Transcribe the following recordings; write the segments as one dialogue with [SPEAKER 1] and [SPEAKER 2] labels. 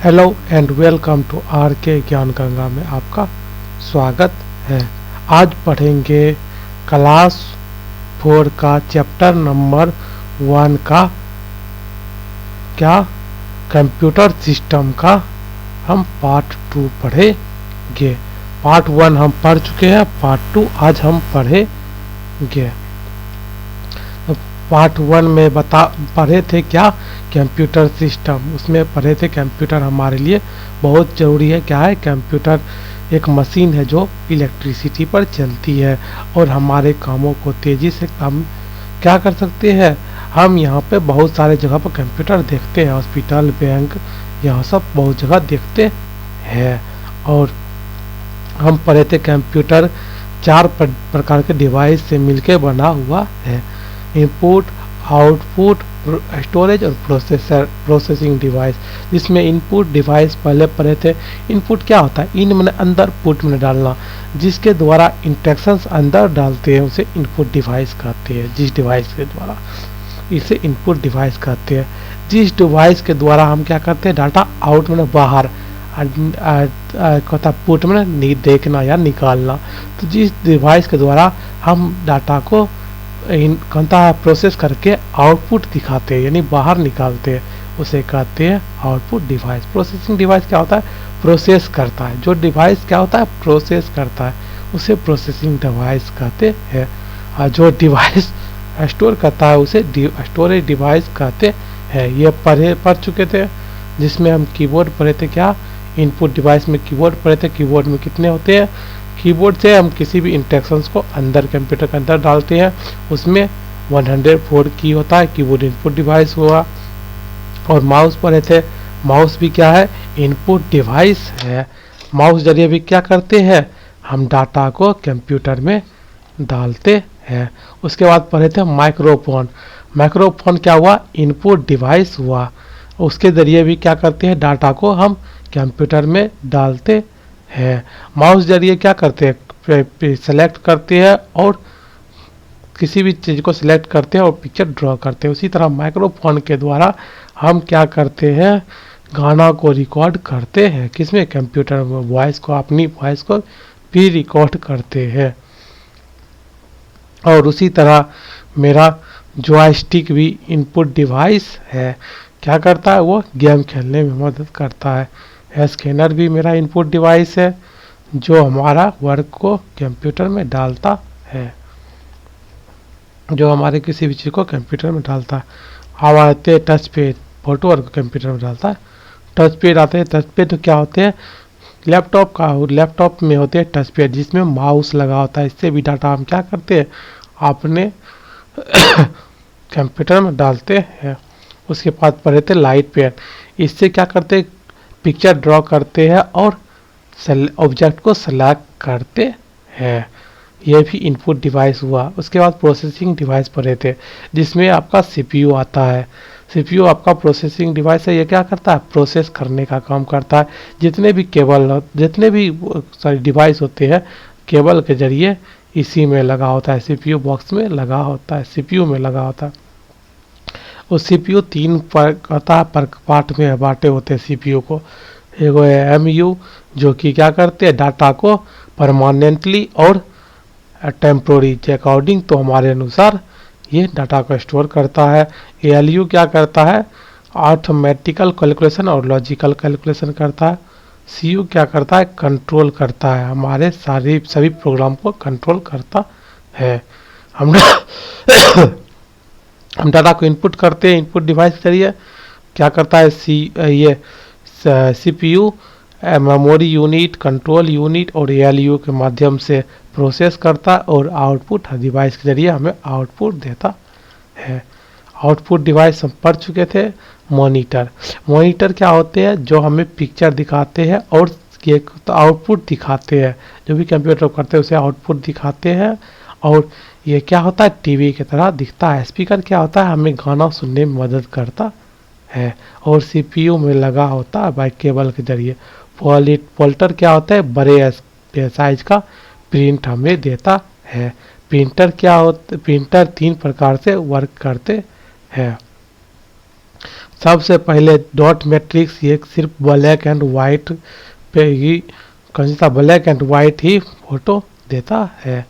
[SPEAKER 1] Hello and welcome to R K Gyan Ganga में आपका स्वागत है। आज पढ़ेंगे क्लास 4 का चैप्टर नंबर 1 का क्या कंप्यूटर सिस्टम का हम पार्ट 2 पढ़ेंगे। पार्ट 1 हम पढ़ चुके हैं, पार्ट 2 आज हम पढ़ेंगे। पार्ट 1 में पढ़े थे क्या कंप्यूटर सिस्टम, उसमें पढ़े थे कंप्यूटर हमारे लिए बहुत ज़रूरी है। क्या है कंप्यूटर? एक मशीन है जो इलेक्ट्रिसिटी पर चलती है और हमारे कामों को तेज़ी से काम क्या कर सकते हैं। हम यहाँ पे बहुत सारे जगह पर कंप्यूटर देखते हैं, हॉस्पिटल, बैंक, यहाँ सब बहुत जगह देखते हैं। और हम पढ़े थे कंप्यूटर 4 प्रकार के डिवाइस से मिलकर बना हुआ है। इनपुट, आउटपुट, स्टोरेज और प्रोसेसिंग डिवाइस। जिसमें इनपुट डिवाइस पहले पढ़े थे। इनपुट क्या होता है? इन मैंने अंदर, पुट में डालना, जिसके द्वारा इंस्ट्रक्शंस अंदर डालते हैं उसे इनपुट डिवाइस कहते हैं। जिस डिवाइस के द्वारा, इसे इनपुट डिवाइस कहते हैं। जिस डिवाइस के द्वारा हम क्या करते हैं, डाटा आउट में बाहर पुट में देखना या निकालना। तो जिस डिवाइस के द्वारा हम डाटा को प्रोसेस करके आउटपुट दिखाते हैं यानी बाहर निकालते हैं, उसे कहते हैं आउटपुट डिवाइस। प्रोसेसिंग डिवाइस क्या होता है? प्रोसेस करता है। जो डिवाइस क्या होता है? प्रोसेस करता है, उसे प्रोसेसिंग डिवाइस कहते हैं। और जो डिवाइस स्टोर करता है उसे स्टोरेज डिवाइस कहते हैं। ये पढ़ चुके थे, जिसमें हम कीबोर्ड पढ़े थे। क्या इनपुट डिवाइस में कीबोर्ड पढ़े थे। कीबोर्ड में कितने होते हैं? कीबोर्ड से हम किसी भी इंस्ट्रक्शंस को अंदर कंप्यूटर के अंदर डालते हैं। उसमें 104 की होता है, कीबोर्ड इनपुट डिवाइस हुआ। और माउस पढ़े थे। माउस भी क्या है? इनपुट डिवाइस है। माउस जरिए भी क्या करते हैं, हम डाटा को कंप्यूटर में डालते हैं। उसके बाद पढ़े थे माइक्रोफोन। माइक्रोफोन क्या हुआ? इनपुट डिवाइस हुआ। उसके जरिए भी क्या करते हैं, डाटा को हम कंप्यूटर में डालते है। माउस जरिए क्या करते हैं, सेलेक्ट करते हैं और किसी भी चीज़ को सिलेक्ट करते हैं और पिक्चर ड्रॉ करते हैं। उसी तरह माइक्रोफोन के द्वारा हम क्या करते हैं, गाना को रिकॉर्ड करते हैं। किसमें? कंप्यूटर में। वॉइस को, अपनी वॉइस को भी रिकॉर्ड करते हैं। और उसी तरह मेरा जॉयस्टिक भी इनपुट डिवाइस है। क्या करता है? वो गेम खेलने में मदद करता है। स्कैनर भी मेरा इनपुट डिवाइस है, जो हमारा वर्क को कंप्यूटर में डालता है, जो हमारे किसी भी चीज़ को कंप्यूटर में डालता है। अब आते हैं touch pad, photo work computer में डालता है। टच पैड आते हैं। टच पैड तो क्या होते हैं? लैपटॉप में होते हैं टच पैड, जिसमें माउस लगा होता है। इससे भी डाटा हम क्या करते हैं, अपने कंप्यूटर में डालते हैं। उसके बाद पढ़े थे लाइट पैड। इससे क्या करते हैं, पिक्चर ड्रॉ करते हैं और ऑब्जेक्ट को सेलेक्ट करते हैं। यह भी इनपुट डिवाइस हुआ। उसके बाद प्रोसेसिंग डिवाइस पढ़े थे, जिसमें आपका सीपीयू आता है। सीपीयू आपका प्रोसेसिंग डिवाइस है। ये क्या करता है? प्रोसेस करने का काम करता है। जितने भी डिवाइस होते हैं, केबल के जरिए इसी में लगा होता है, सीपीयू बॉक्स में लगा होता है, सीपीयू में लगा होता है। और सीपीयू 3 पार्ट में बांटे होते हैं सीपीयू को। एक है एमयू, जो कि क्या करते हैं, डाटा को परमानेंटली और टेम्पोररी के अकॉर्डिंग, तो हमारे अनुसार ये डाटा को स्टोर करता है। एएलयू क्या करता है? अर्थमेटिकल कैलकुलेशन और लॉजिकल कैलकुलेशन करता है। सीयू क्या करता है? कंट्रोल करता है, हमारे सभी प्रोग्राम को कंट्रोल करता है। हम डाटा को इनपुट करते हैं इनपुट डिवाइस के जरिए। क्या करता है? CPU memory unit, control unit और एएलयू के माध्यम से प्रोसेस करता है और आउटपुट डिवाइस के जरिए हमें आउटपुट देता है। आउटपुट डिवाइस हम पढ़ चुके थे। मॉनिटर। मॉनिटर क्या होते हैं? जो हमें पिक्चर दिखाते हैं और आउटपुट दिखाते हैं। जो भी कंप्यूटर करते हैं उसे आउटपुट दिखाते हैं। और ये क्या होता है? टीवी की तरह दिखता है। स्पीकर क्या होता है? हमें गाना सुनने में मदद करता है। और सीपीयू में लगा होता है बाय केबल के जरिए। पोल्टर क्या होता है? बड़े साइज का प्रिंट हमें देता है। प्रिंटर क्या होता है? प्रिंटर 3 प्रकार से वर्क करते हैं। सबसे पहले डॉट मैट्रिक्स ये सिर्फ ब्लैक एंड वाइट पे ही कौन सा black and white he photo देता है,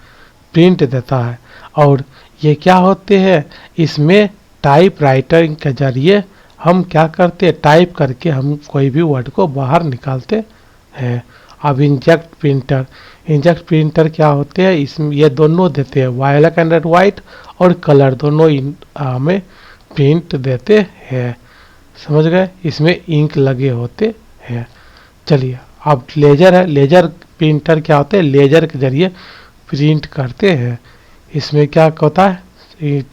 [SPEAKER 1] प्रिंट देता है। और ये क्या होते हैं, इसमें टाइप राइटिंग के जरिए हम क्या करते हैं, टाइप करके हम कोई भी वर्ड को बाहर निकालते हैं। अब इंजेक्ट प्रिंटर क्या होते हैं, इसमें ये दोनों देते हैं, ब्लैक एंड वाइट और कलर दोनों हमें प्रिंट देते हैं, समझ गए। इसमें इंक लगे होते हैं। चलिए अब लेजर है, लेजर प्रिंटर क्या होते हैं, लेजर के जरिए प्रिंट करते हैं। इसमें क्या होता है,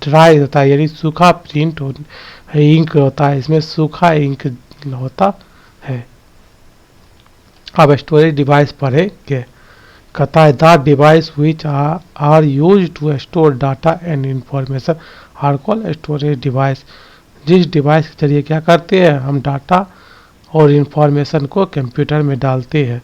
[SPEAKER 1] ड्राई होता है यानी सूखा प्रिंट इंक होता है, इसमें सूखा इंक होता है। अब स्टोरेज डिवाइस पढ़ेंगे। कहता है the device which are use to store data and information are called storage device. जिस डिवाइस के जरिए क्या करते हैं, हम डाटा और इंफॉर्मेशन को कंप्यूटर में डालते हैं,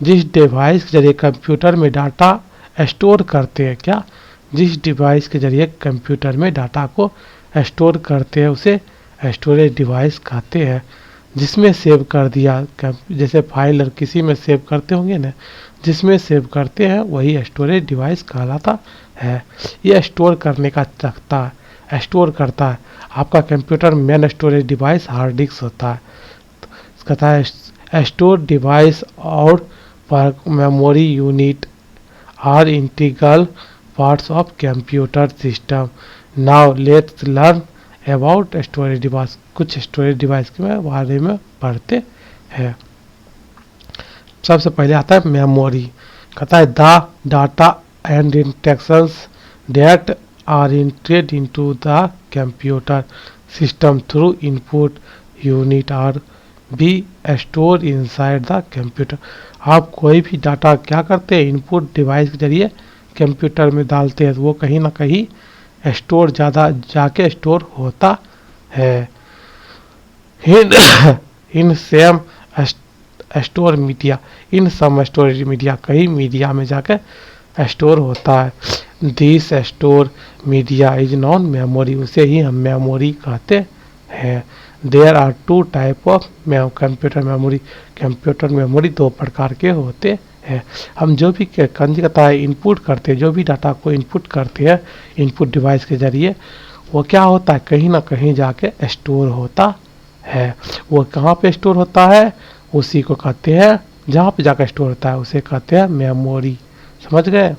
[SPEAKER 1] जिस डिवाइस के जरिए कंप्यूटर में डाटा स्टोर करते हैं, क्या जिस डिवाइस के जरिए कंप्यूटर में डाटा को स्टोर करते हैं उसे स्टोरेज डिवाइस कहते हैं। जिसमें सेव कर दिया, जैसे फाइल और किसी में सेव करते होंगे ना, जिसमें सेव करते हैं वही स्टोरेज डिवाइस कहलाता है। ये स्टोर करने का स्टोर करता है। आपका computer main storage device hard disk होता है। कहता है स्टोर डिवाइस और memory unit are integral parts of computer system. Now let's learn about storage device. कुछ स्टोरेज डिवाइस के बारे में पढ़ते हैं। सबसे पहले आता है मेमोरी। कहता है the data and instructions that are entered into the computer system through input unit are be store inside the computer. आप कोई भी डाटा क्या करते हैं, इनपुट डिवाइस के जरिए कंप्यूटर में डालते हैं, तो वो कहीं ना कहीं स्टोर जाके स्टोर होता है। In same store media, in some storage media, कई मीडिया में जाके स्टोर होता है। This store media is non memory, उसे ही हम मेमोरी कहते हैं। There are two type of computer memory. Computer memory दो प्रकार के होते हैं। हम जो भी कहता है इनपुट करते हैं, जो भी डाटा को इनपुट करते हैं इनपुट डिवाइस के जरिए, वो क्या होता है, कहीं ना कहीं जाके स्टोर होता है। वो कहाँ पे स्टोर होता है, उसी को कहते हैं, जहाँ पे जाकर स्टोर होता है उसे कहते हैं मेमोरी, समझ गए।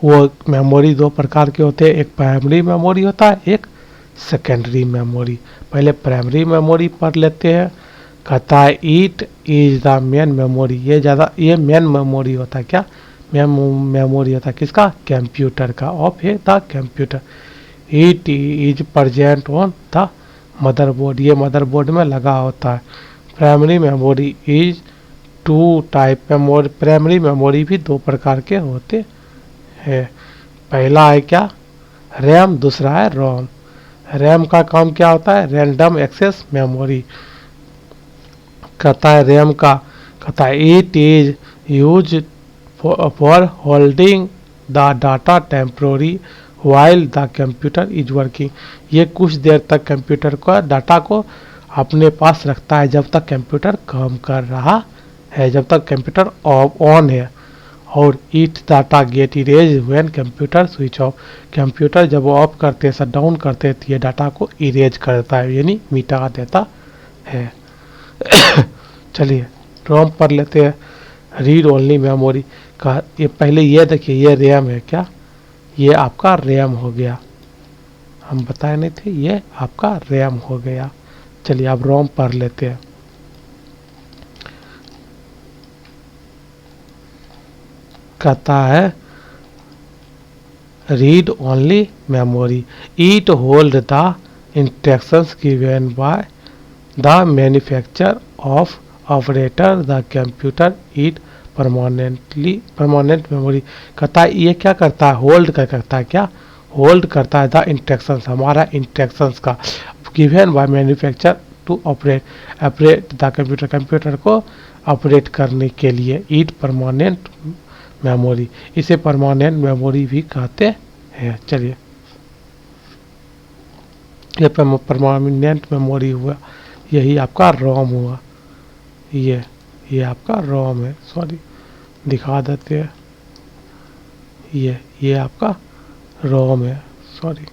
[SPEAKER 1] वो मेमोरी दो प्रकार के होते हैं, एक प्राइमरी मेमोरी होता है, एक सेकेंडरी मेमोरी। पहले प्राइमरी मेमोरी पढ़ लेते हैं। कहता है it is the main memory. ये मेन मेमोरी होता है, क्या मेमोरी होता है किसका, कंप्यूटर का, ऑफ है the computer. It is present on the motherboard, ये मदरबोर्ड में लगा होता है। Primary memory is two type memory. Primary memory भी दो प्रकार के होते हैं। पहला है क्या, रैम, दूसरा है रोम। रैम का काम क्या होता है, रैंडम एक्सेस मेमोरी। कहता है रैम का, कहता है it is use for holding the data temporary while the computer is working. ये कुछ देर तक कंप्यूटर का डाटा को अपने पास रखता है जब तक कंप्यूटर काम कर रहा है, जब तक कंप्यूटर ऑन है। और it data get erase when computer switch off. Computer जब ऑफ करते, शट डाउन करते, तो ये डाटा को इरेज कर देता है, यानी मिटा देता है। चलिए रोम पढ़ लेते हैं। रीड ओनली मेमोरी का, ये पहले ये देखिए, ये रैम है, क्या ये आपका रैम हो गया, हम बताए नहीं थे, ये आपका रैम हो गया। चलिए अब रोम पढ़ लेते हैं। कहता है read only memory, it hold the instructions given by the manufacture of operator the computer it permanent memory. कहता है ये क्या करता है, होल्ड करता है, क्या होल्ड करता है द इंस्ट्रक्शंस, हमारा इंस्ट्रक्शंस का, given by manufacture to operate the computer, computer को ऑपरेट करने के लिए। इट परमानेंट मेमोरी, इसे परमानेंट मेमोरी भी कहते हैं। चलिए ये परमानेंट मेमोरी हुआ, यही आपका रोम हुआ। ये आपका रोम है, सॉरी दिखा देते हैं, ये आपका रोम है, सॉरी।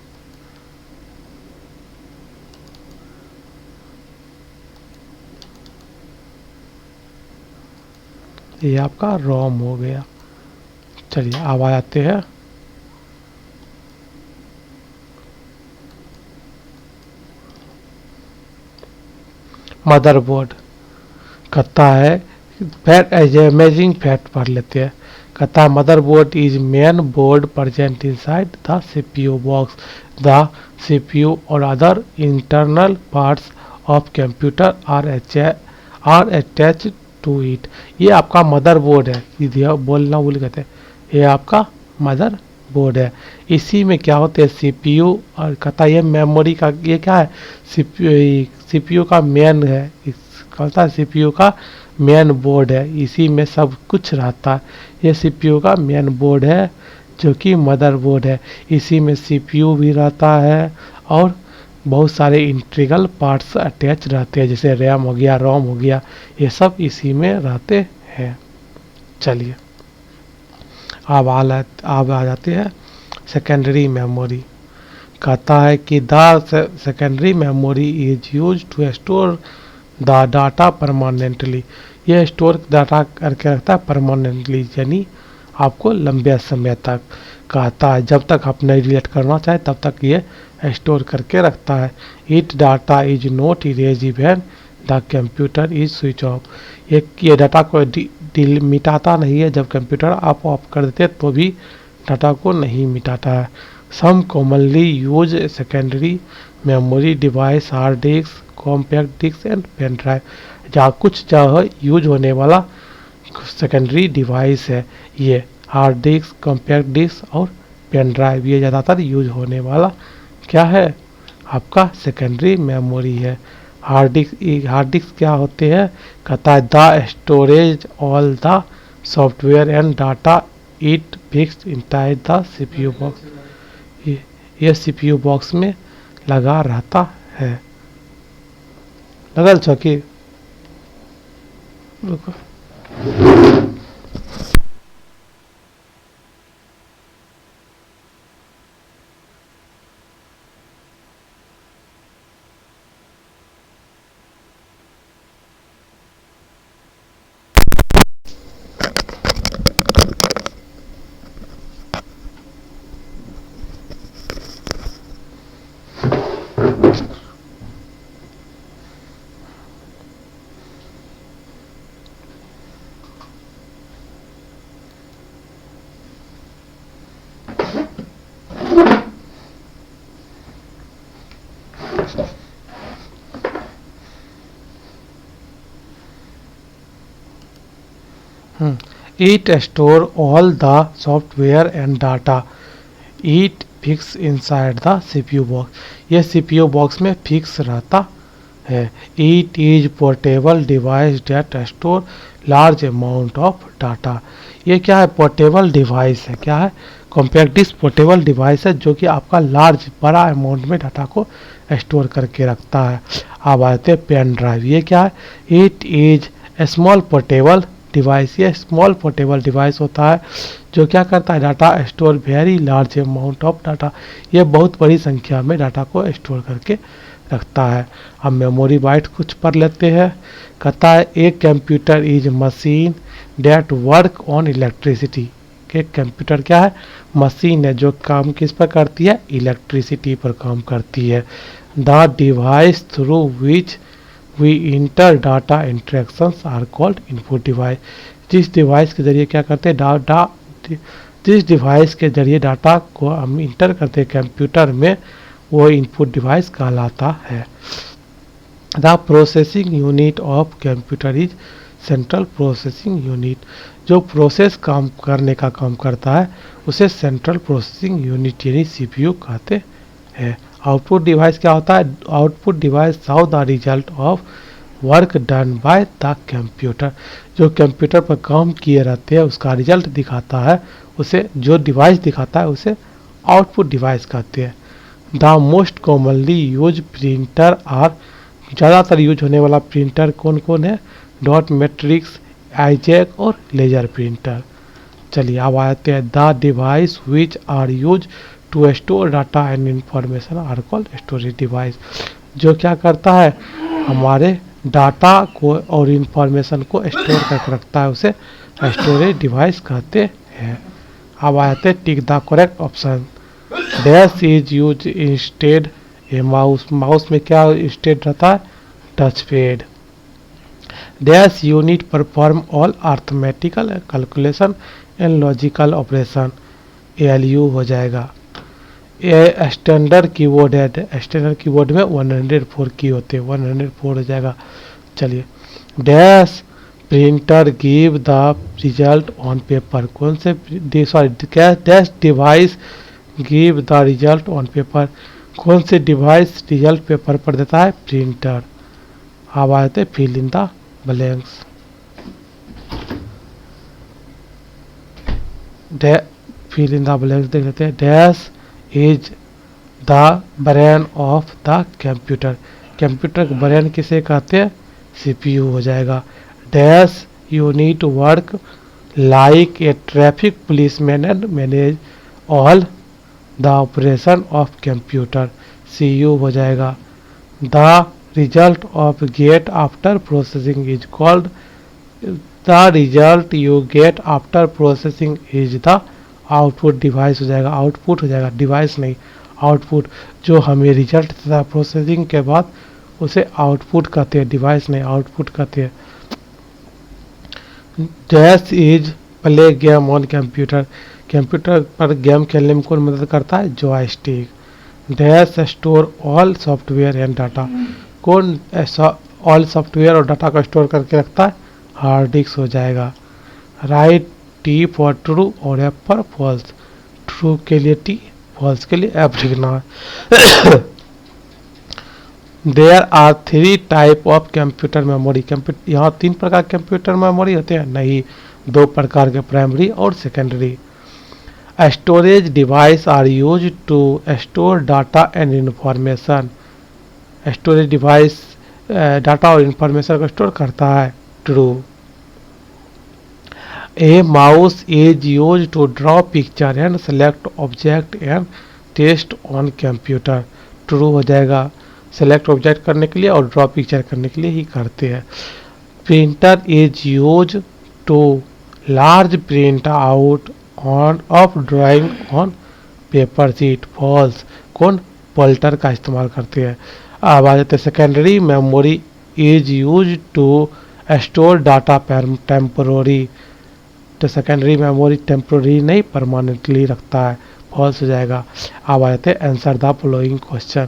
[SPEAKER 1] ये आपका रोम हो गया। चलिए अब आ जाते हैं मदरबोर्ड। कहता है फैक्ट एज अमेजिंग फैक्ट पढ़ लेते हैं। कहता है motherboard is main board present inside the CPU box. The CPU और other internal parts of computer are attach to it. ये आपका मदरबोर्ड है, ये बोलना भूल गए थे, ये आपका मदर बोर्ड है। इसी में क्या होते हैं सीपीयू, और कहता है ये मेमोरी का, ये क्या है सीपीयू का मेन है, कहता है सीपीयू का मेन बोर्ड है, इसी में सब कुछ रहता है। ये सीपीयू का मेन बोर्ड है जो कि मदरबोर्ड है, इसी में सीपीयू भी रहता है और बहुत सारे इंटीग्रल पार्ट्स अटैच रहते हैं, जैसे रैम हो गया, रोम हो गया, ये सब इसी में रहते हैं। चलिए अब आ जाते हैं सेकेंडरी मेमोरी। कहता है कि the secondary memory is use to store the data permanently. ये स्टोर डाटा करके रखता है परमानेंटली, यानी आपको लंबे समय तक। कहता है जब तक आप नहीं डिलीट करना चाहे तब तक ये स्टोर करके रखता है। It data is not erase even the computer is switch off. ये डाटा को मिटाता नहीं है, जब कंप्यूटर आप ऑफ कर देते तो भी डाटा को नहीं मिटाता है। Some commonly use secondary memory device hard disk, compact disk and pen drive. जहाँ कुछ जहाँ यूज होने वाला सेकेंडरी डिवाइस है, ये हार्ड डिस्क, कॉम्पैक्ट डिस्क और पेन ड्राइव, ये ज़्यादातर यूज होने वाला क्या है आपका सेकेंडरी मेमोरी है। हार्ड डिस्क क्या होते हैं, कहता है the storage all the software and data it fixed inside the CPU box. ये सीपीयू बॉक्स में लगा रहता है। लगल चौकी रुको। It store all the software and data it fix inside the CPU box। यह CPU box में फिक्स रहता है। It is portable device that store large amount of data। ये क्या है, पोर्टेबल डिवाइस है। क्या है, कॉम्पैक्ट डिस्क पोर्टेबल डिवाइस है जो कि आपका लार्ज बड़ा अमाउंट में डाटा को स्टोर करके रखता है। अब आते हैं पेन ड्राइव। ये क्या है, it is small portable device. ये स्मॉल पोर्टेबल डिवाइस होता है जो क्या करता है, data store very large amount of data. ये बहुत बड़ी संख्या में डाटा को स्टोर करके रखता है। अब मेमोरी बाइट कुछ पढ़ लेते हैं। कहता है एक computer is machine that work on electricity. एक कंप्यूटर क्या है, मशीन है जो काम किस पर करती है, इलेक्ट्रिसिटी पर काम करती है। The device through which we enter data interactions are called input device. जिस डिवाइस के जरिए क्या करते हैं, जिस डिवाइस के जरिए डाटा को हम इंटर करते हैं कंप्यूटर में, वो इनपुट डिवाइस कहलाता है। The processing unit of computer is central processing unit. जो प्रोसेस काम करने का काम करता है उसे सेंट्रल प्रोसेसिंग यूनिट यानी सीपीयू कहते हैं। आउटपुट डिवाइस क्या होता है, output device how the result of work done by the computer. जो कंप्यूटर पर काम किए रहते हैं उसका रिजल्ट दिखाता है, उसे जो डिवाइस दिखाता है उसे आउटपुट डिवाइस कहते हैं। The most commonly use printer are, ज़्यादातर यूज होने वाला प्रिंटर कौन कौन है? डॉट मैट्रिक्स, आईजैक और लेजर प्रिंटर। चलिए अब आते हैं the device which are use to store data and information are called storage device. जो क्या करता है, हमारे डाटा को और इंफॉर्मेशन को स्टोर करके रखता है, उसे स्टोरेज डिवाइस कहते हैं। अब आते हैं tick the correct option. Dash is use instead A mouse, mouse में क्या इंस्टेड रहता है? Touch pad. Dash unit perform all arithmetical calculation and logical operation, ALU हो जाएगा। ये स्टैंडर्ड कीबोर्ड है, स्टैंडर्ड कीबोर्ड में 104 की होते हैं, 104 हो जाएगा। चलिए dash printer give the result on paper, कौन से sorry dash device give the result on paper, कौन से डिवाइस रिजल्ट पेपर पर देता है? प्रिंटर। अब आते हैं fill in the blanks. Fill in the blanks देख लेते हैं। Dash is the brain of the computer, computer का ब्रेन किसे कहते हैं? CPU हो जाएगा। Dash unit work like a traffic policeman and manage all the operation of computer, CU हो जाएगा। The result of get after processing is called, the result you get after processing is the output device हो जाएगा, output हो जाएगा, device नहीं output. जो हमें result देता है प्रोसेसिंग के बाद उसे आउटपुट कहते हैं, डिवाइस नहीं आउटपुट कहते हैं। Dash is play game on computer, computer पर गेम खेलने में कौन मदद करता है? Joystick. Dash store all software and data, कौन ऑल सॉफ्टवेयर और डाटा को स्टोर करके रखता है? हार्ड डिस्क हो जाएगा। राइट T फॉर ट्रू और F फॉर फॉल्स, ट्रू के लिए T, फॉल्स के लिए F लिखना है। There are 3 type of computer memory, computer यहाँ 3 प्रकार के कंप्यूटर मेमोरी होते हैं? नहीं, 2 प्रकार के, प्राइमरी और secondary. Storage device are use to store data and information, storage device data और इंफॉर्मेशन को स्टोर करता है, true. A mouse is use to draw picture and select object and test on computer, true हो जाएगा। Select object करने के लिए और ड्रॉ पिक्चर करने के लिए ही करते हैं। Printer is use to large print out on off drawing on paper sheet, false, कौन? पोल्टर का इस्तेमाल करते हैं। अब आ जाते हैं secondary memory is use to store data temporary, तो सेकेंडरी मेमोरी टेम्पोररी नहीं परमानेंटली रखता है, फॉल्स हो जाएगा। अब आ जाते हैं answer the following question.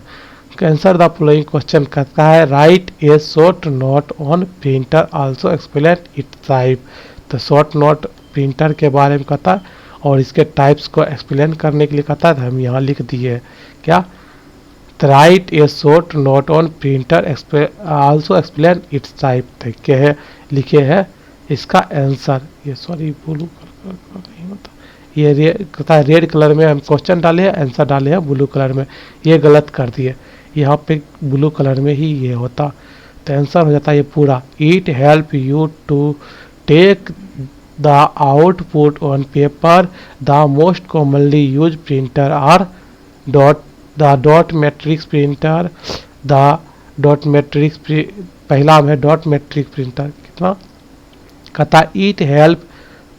[SPEAKER 1] Answer the following question कहता है write a short note on printer also explain its type, तो शॉर्ट नोट प्रिंटर के बारे में कहता है और इसके टाइप्स को एक्सप्लेन करने के लिए कहता है, तो हम यहाँ लिख दिए क्या? Right a short note on printer also explain its type, देखे है लिखे है इसका आंसर। ये सॉरी ब्लू कलर नहीं होता, ये कहता है रेड कलर में हम क्वेश्चन डाले हैं, आंसर डाले हैं ब्लू कलर में, ये गलत कर दिए, यहाँ पे ब्लू कलर में ही ये होता, तो आंसर हो जाता है ये पूरा। It help you to take the output on paper, the most commonly use printer are dot matrix printer, the dot matrix पहला है डॉट मैट्रिक्स प्रिंटर, कितना कहता है इट हेल्प,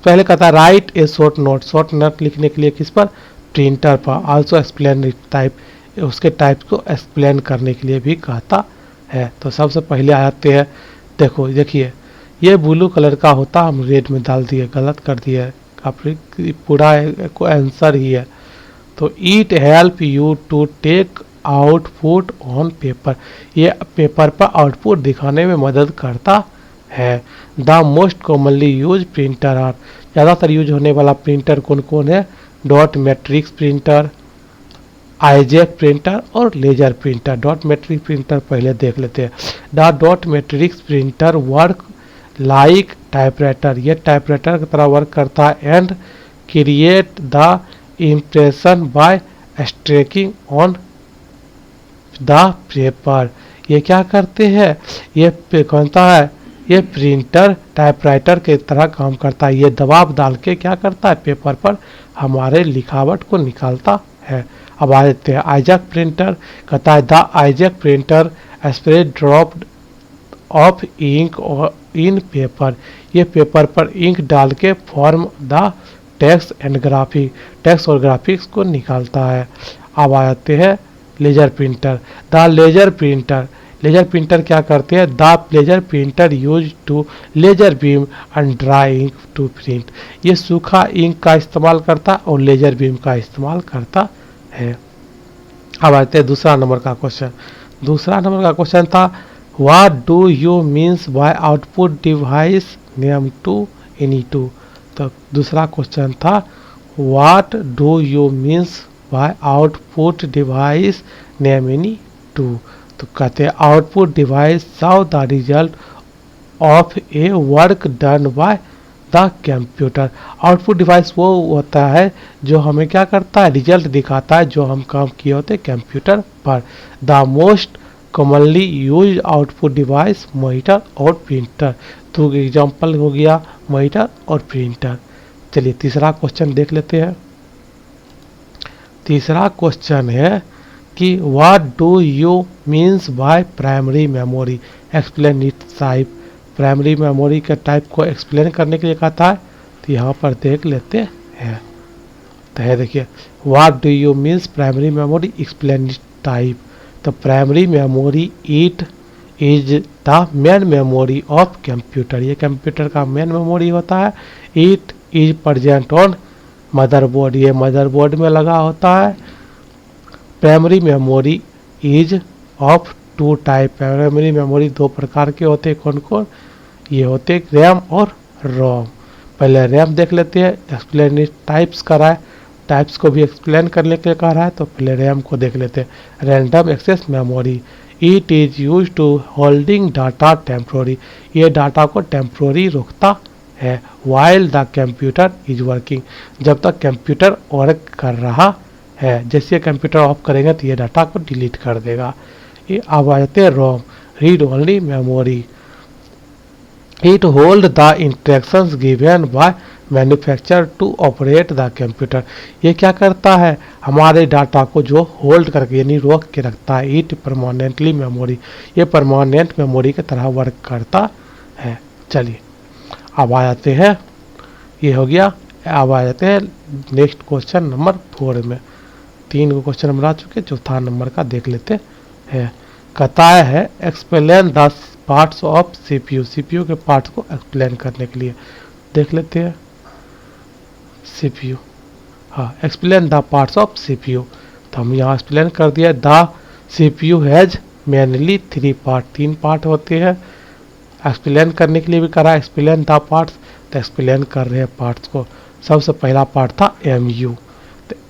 [SPEAKER 1] पहले कहता राइट ए शॉर्ट नोट लिखने के लिए किस पर? प्रिंटर पर। आल्सो एक्सप्लेन इट टाइप, उसके टाइप को एक्सप्लेन करने के लिए भी कहता है। तो सबसे पहले आते हैं, देखो देखिए ये ब्लू कलर का होता, हम रेड में डाल दिए, गलत कर दिए, पूरा आंसर ही है। तो it help you to take output on paper, ये पेपर पर आउटपुट दिखाने में मदद करता है। The most commonly use printer are, ज़्यादातर यूज होने वाला प्रिंटर कौन कौन है? डॉट मैट्रिक्स प्रिंटर, आईजैक प्रिंटर और laser printer. Dot matrix printer पहले देख लेते हैं। The dot matrix printer work like typewriter, ये टाइपराइटर की तरह वर्क करता है and create the impression by स्ट्रेकिंग on the paper. ये क्या करते हैं, ये कौन सा है, ये प्रिंटर टाइपराइटर के तरह काम करता है। ये दबाव डाल के क्या करता है, पेपर पर हमारे लिखावट को निकालता है। अब आ जाते हैं आइजैक प्रिंटर। कहता है द आइजैक printer spread drop of ink in paper. ये पेपर पर इंक डाल के form the text and graphic, text और ग्राफिक्स को निकालता है। अब आ जाते हैं laser printer. The laser printer, laser printer क्या करते हैं, the laser printer use to laser beam and dry ink to print. ये सूखा इंक का इस्तेमाल करता और लेजर बीम का इस्तेमाल करता है। अब आते हैं दूसरा नंबर का क्वेश्चन। दूसरा नंबर का क्वेश्चन था what do you means by output device name to any two. तो दूसरा क्वेश्चन था what do you means by output device name any two. तो कहते हैं output device show the result of a work done by the computer. Output device वो होता है जो हमें क्या करता है, रिजल्ट दिखाता है जो हम काम किए होते हैं कंप्यूटर पर। The most commonly use output device monitor और प्रिंटर। तो एग्जांपल हो गया मॉनिटर और प्रिंटर। चलिए तीसरा क्वेश्चन देख लेते हैं। तीसरा क्वेश्चन है कि what do you means by primary memory, explain it type. Primary memory के टाइप को एक्सप्लेन करने के लिए कहता है, तो यहाँ पर देख लेते हैं। तो है देखिए what do you means primary memory, explain it type. तो primary memory it is the main memory of computer. ये कंप्यूटर का मेन मेमोरी होता है। It is present on motherboard, ये मदरबोर्ड में लगा होता है। Primary memory is of two type. Primary memory दो प्रकार के होते हैं, कौन कौन, ये होते रैम और रोम। पहले रैम देख लेते हैं, एक्सप्लेन टाइप्स का रहा है, टाइप्स को भी एक्सप्लेन करने के लिए कह रहा है, तो पहले रैम को देख लेते हैं। Random access memory it is use to holding data temporary. ये डाटा को टेम्प्रोरी रोकता है। While the computer is working, जब तक कंप्यूटर वर्क कर रहा है। जैसे कंप्यूटर ऑफ करेंगे तो ये डाटा को डिलीट कर देगा। ये अब आ जाते हैं ROM, read only memory. It hold the instructions given by manufacture to operate the computer. ये क्या करता है, हमारे डाटा को जो होल्ड करके यानी रोक के रखता है। इट परमानेंटली मेमोरी, ये परमानेंट मेमोरी की तरह वर्क करता है। चलिए अब आ जाते हैं, ये हो गया। अब आ जाते हैं नेक्स्ट क्वेश्चन नंबर 4 में। 3 को क्वेश्चन नंबर आ चुके, चौथा नंबर का देख लेते हैं। कहता है explain the parts of CPU. CPU के पार्ट्स को एक्सप्लेन करने के लिए देख लेते हैं। सीपीयू, हाँ, explain the parts of CPU. तो हम यहाँ एक्सप्लेन कर दिया। The CPU has mainly 3 part, 3 part होते हैं। एक्सप्लेन करने के लिए भी करा एक्सप्लेन द पार्ट्स, तो एक्सप्लेन कर रहे हैं पार्ट्स को। सबसे पहला पार्ट था MU,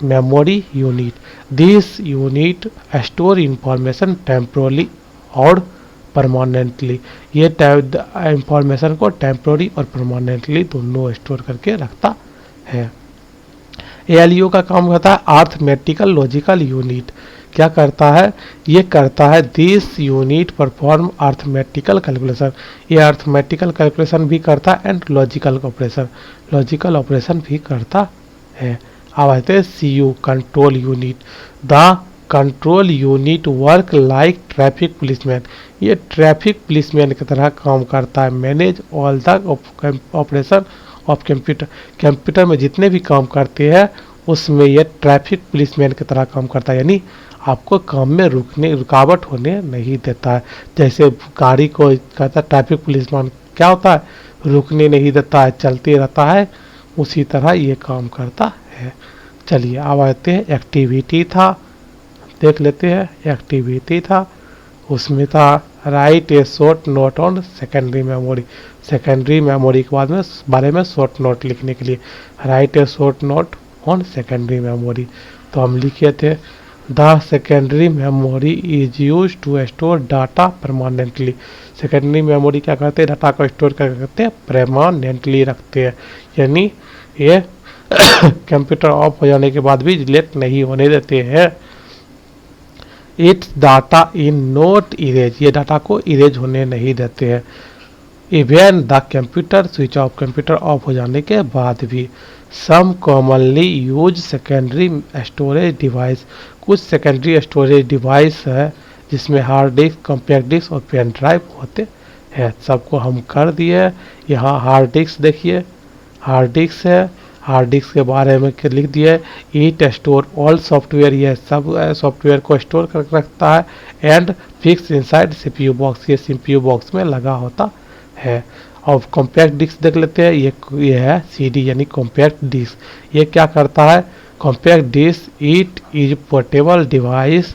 [SPEAKER 1] memory unit. This unit store information temporarily और परमानेंटली। ये इंफॉर्मेशन को टेम्पोररी और परमानेंटली दोनों स्टोर करके रखता है। एएलयू का काम करता है अर्थमेटिकल लॉजिकल यूनिट। क्या करता है, ये करता है this unit perform arithmetical calculation. ये अर्थमेटिकल कैलकुलेशन भी करता है एंड लॉजिकल ऑपरेशन भी करता है। अब आते हैं CU, control unit. The control unit work like traffic policeman. ये ट्रैफिक पुलिसमैन की तरह काम करता है। Manage all the operation of computer. Computer में जितने भी काम करते हैं उसमें ये ट्रैफिक पुलिसमैन की तरह काम करता है, यानी आपको काम में रुकावट होने नहीं देता है। जैसे गाड़ी को कहता है ट्रैफिक पुलिसमैन, क्या होता है, रुकने नहीं देता है, चलते रहता है, उसी तरह ये काम करता है। चलिए अब आते हैं एक्टिविटी था, देख लेते हैं। एक्टिविटी था, उसमें था right a short note on secondary memory. Secondary memory के बाद में बारे में शॉर्ट नोट लिखने के लिए write a short note on secondary memory. तो हम लिखे थे the secondary memory is use to store data permanently. Secondary memory क्या करते हैं, डाटा को स्टोर करते हैं, परमानेंटली रखते हैं, यानी ये कंप्यूटर ऑफ हो जाने के बाद भी डिलीट नहीं होने देते हैं। Its data in not erase, ये डाटा को इरेज होने नहीं देते हैं। Even the computer switch off, computer off हो जाने के बाद भी। Some commonly use secondary storage device, कुछ सेकेंडरी स्टोरेज डिवाइस है जिसमें हार्ड डिस्क, कॉम्पैक्ट डिस्क और पेन ड्राइव होते हैं। सबको हम कर दिए। यहाँ हार्ड डिस्क देखिए, हार्ड डिस्क है, हार्ड डिस्क के बारे में लिख दिए। इट स्टोर ऑल सॉफ्टवेयर, ये सब सॉफ्टवेयर को स्टोर कर रखता है। And fix inside CPU box, ये सीपीयू बॉक्स में लगा होता है। और कॉम्पैक्ट डिस्क देख लेते हैं, ये है सीडी यानी कॉम्पैक्ट डिस्क। ये क्या करता है? Compact disc it is portable device,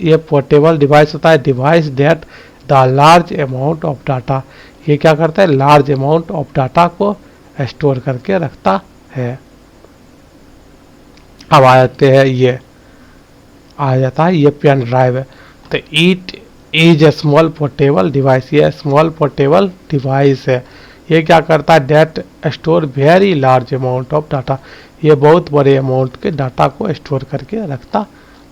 [SPEAKER 1] ये पोर्टेबल डिवाइस होता है। Device that the large amount of data, ये क्या करता है? लार्ज अमाउंट ऑफ डाटा को स्टोर करके रखता है। अब आ जाते हैं, ये आ जाता है, ये पेन ड्राइव है। तो it is a small portable device, ये स्मॉल पोर्टेबल डिवाइस है। ये क्या करता है? Data store very large amount of data, ये बहुत बड़े अमाउंट के डाटा को स्टोर करके रखता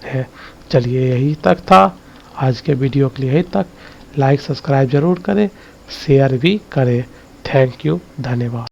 [SPEAKER 1] है। चलिए यही तक था आज के वीडियो के लिए, यही तक। लाइक सब्सक्राइब जरूर करें, शेयर भी करें। थैंक यू, धन्यवाद।